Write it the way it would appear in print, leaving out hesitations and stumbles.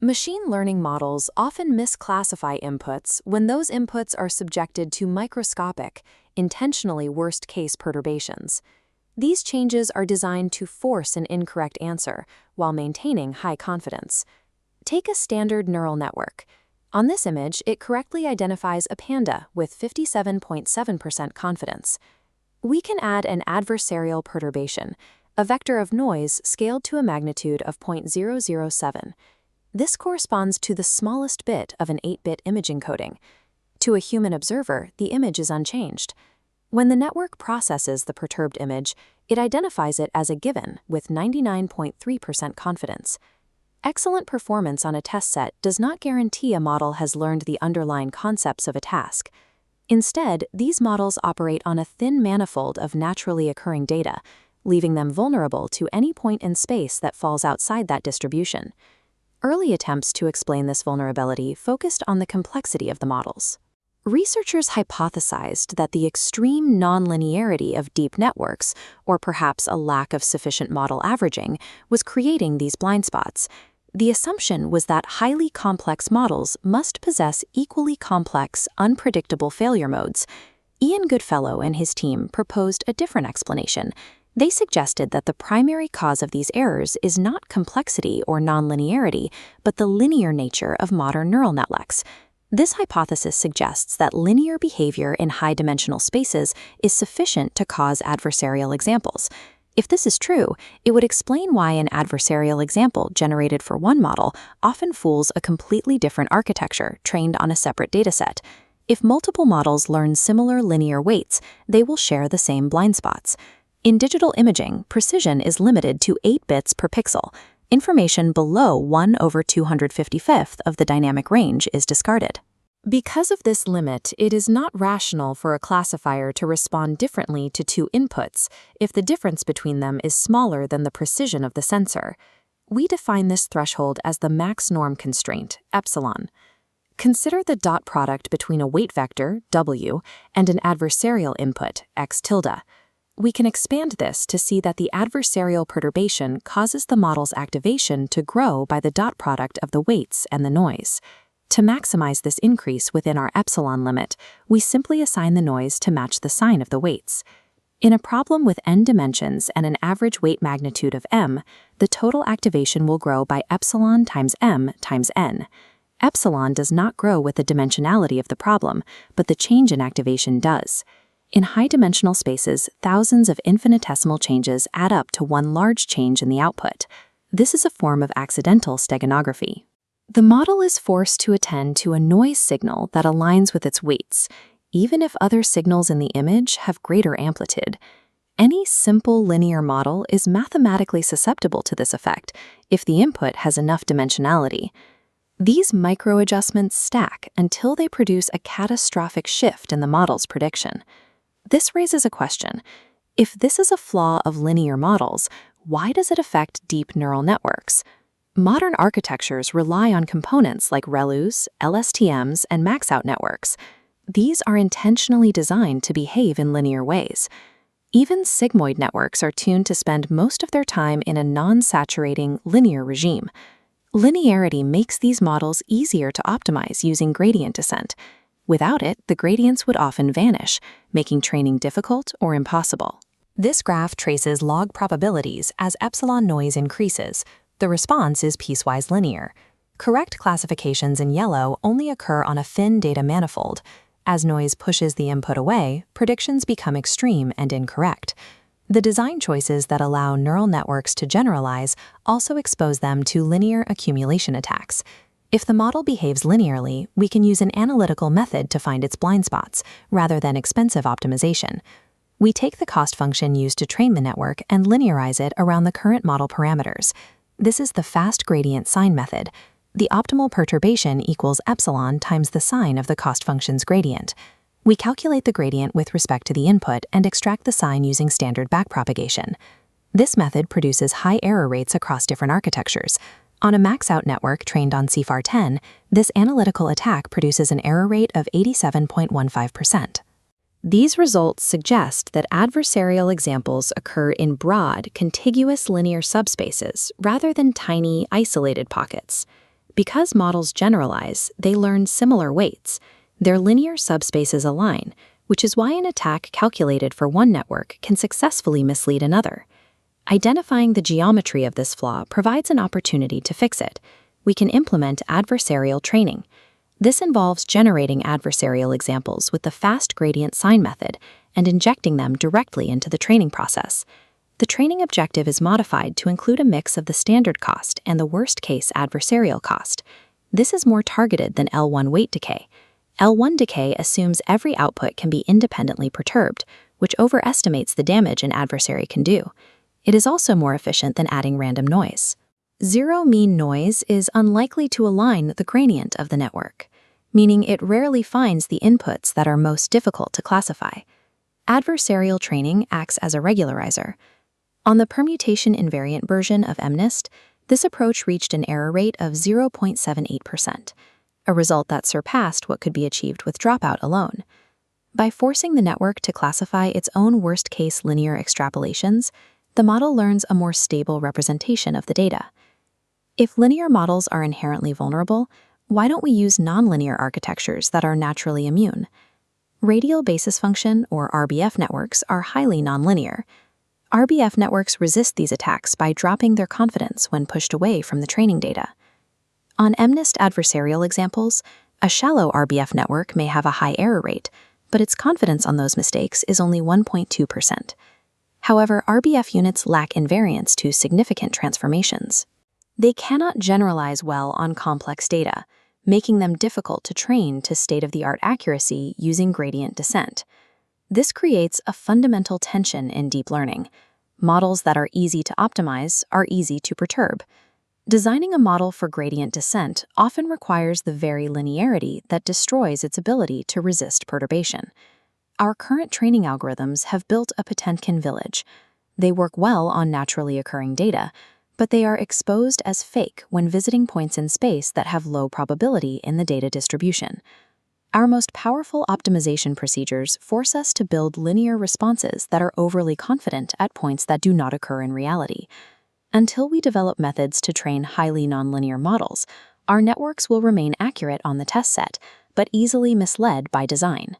Machine learning models often misclassify inputs when those inputs are subjected to microscopic, intentionally worst-case perturbations. These changes are designed to force an incorrect answer while maintaining high confidence. Take a standard neural network. On this image, it correctly identifies a panda with 57.7% confidence. We can add an adversarial perturbation, a vector of noise scaled to a magnitude of 0.007. This corresponds to the smallest bit of an 8-bit image encoding. To a human observer, the image is unchanged. When the network processes the perturbed image, it identifies it as a given with 99.3% confidence. Excellent performance on a test set does not guarantee a model has learned the underlying concepts of a task. Instead, these models operate on a thin manifold of naturally occurring data, leaving them vulnerable to any point in space that falls outside that distribution. Early attempts to explain this vulnerability focused on the complexity of the models. Researchers hypothesized that the extreme nonlinearity of deep networks, or perhaps a lack of sufficient model averaging, was creating these blind spots. The assumption was that highly complex models must possess equally complex, unpredictable failure modes. Ian Goodfellow and his team proposed a different explanation. They suggested that the primary cause of these errors is not complexity or nonlinearity, but the linear nature of modern neural networks. This hypothesis suggests that linear behavior in high-dimensional spaces is sufficient to cause adversarial examples. If this is true, it would explain why an adversarial example generated for one model often fools a completely different architecture trained on a separate dataset. If multiple models learn similar linear weights, they will share the same blind spots. In digital imaging, precision is limited to 8 bits per pixel. Information below 1/255 of the dynamic range is discarded. Because of this limit, it is not rational for a classifier to respond differently to two inputs if the difference between them is smaller than the precision of the sensor. We define this threshold as the max norm constraint, epsilon. Consider the dot product between a weight vector, W, and an adversarial input, x tilde. We can expand this to see that the adversarial perturbation causes the model's activation to grow by the dot product of the weights and the noise. To maximize this increase within our epsilon limit, we simply assign the noise to match the sign of the weights. In a problem with n dimensions and an average weight magnitude of m, the total activation will grow by epsilon times m times n. Epsilon does not grow with the dimensionality of the problem, but the change in activation does. In high-dimensional spaces, thousands of infinitesimal changes add up to one large change in the output. This is a form of accidental steganography. The model is forced to attend to a noise signal that aligns with its weights, even if other signals in the image have greater amplitude. Any simple linear model is mathematically susceptible to this effect if the input has enough dimensionality. These micro-adjustments stack until they produce a catastrophic shift in the model's prediction. This raises a question. If this is a flaw of linear models, why does it affect deep neural networks? Modern architectures rely on components like ReLUs, LSTMs, and max-out networks. These are intentionally designed to behave in linear ways. Even sigmoid networks are tuned to spend most of their time in a non-saturating linear regime. Linearity makes these models easier to optimize using gradient descent. Without it, the gradients would often vanish, making training difficult or impossible. This graph traces log probabilities as epsilon noise increases. The response is piecewise linear. Correct classifications in yellow only occur on a thin data manifold. As noise pushes the input away, predictions become extreme and incorrect. The design choices that allow neural networks to generalize also expose them to linear accumulation attacks. If the model behaves linearly, we can use an analytical method to find its blind spots, rather than expensive optimization. We take the cost function used to train the network and linearize it around the current model parameters. This is the fast gradient sign method. The optimal perturbation equals epsilon times the sign of the cost function's gradient. We calculate the gradient with respect to the input and extract the sign using standard backpropagation. This method produces high error rates across different architectures. On a max-out network trained on CFAR10, this analytical attack produces an error rate of 87.15%. These results suggest that adversarial examples occur in broad, contiguous linear subspaces rather than tiny, isolated pockets. Because models generalize, they learn similar weights. Their linear subspaces align, which is why an attack calculated for one network can successfully mislead another. Identifying the geometry of this flaw provides an opportunity to fix it. We can implement adversarial training. This involves generating adversarial examples with the fast gradient sign method and injecting them directly into the training process. The training objective is modified to include a mix of the standard cost and the worst-case adversarial cost. This is more targeted than L1 weight decay. L1 decay assumes every output can be independently perturbed, which overestimates the damage an adversary can do. It is also more efficient than adding random noise. Zero mean noise is unlikely to align the gradient of the network, meaning it rarely finds the inputs that are most difficult to classify. Adversarial training acts as a regularizer. On the permutation invariant version of MNIST, this approach reached an error rate of 0.78%, a result that surpassed what could be achieved with dropout alone. By forcing the network to classify its own worst-case linear extrapolations, the model learns a more stable representation of the data. If linear models are inherently vulnerable, why don't we use nonlinear architectures that are naturally immune? Radial basis function, or RBF networks, are highly nonlinear. RBF networks resist these attacks by dropping their confidence when pushed away from the training data. On MNIST adversarial examples, a shallow RBF network may have a high error rate, but its confidence on those mistakes is only 1.2%. However, RBF units lack invariance to significant transformations. They cannot generalize well on complex data, making them difficult to train to state-of-the-art accuracy using gradient descent. This creates a fundamental tension in deep learning. Models that are easy to optimize are easy to perturb. Designing a model for gradient descent often requires the very linearity that destroys its ability to resist perturbation. Our current training algorithms have built a Potemkin village. They work well on naturally occurring data, but they are exposed as fake when visiting points in space that have low probability in the data distribution. Our most powerful optimization procedures force us to build linear responses that are overly confident at points that do not occur in reality. Until we develop methods to train highly nonlinear models, our networks will remain accurate on the test set, but easily misled by design.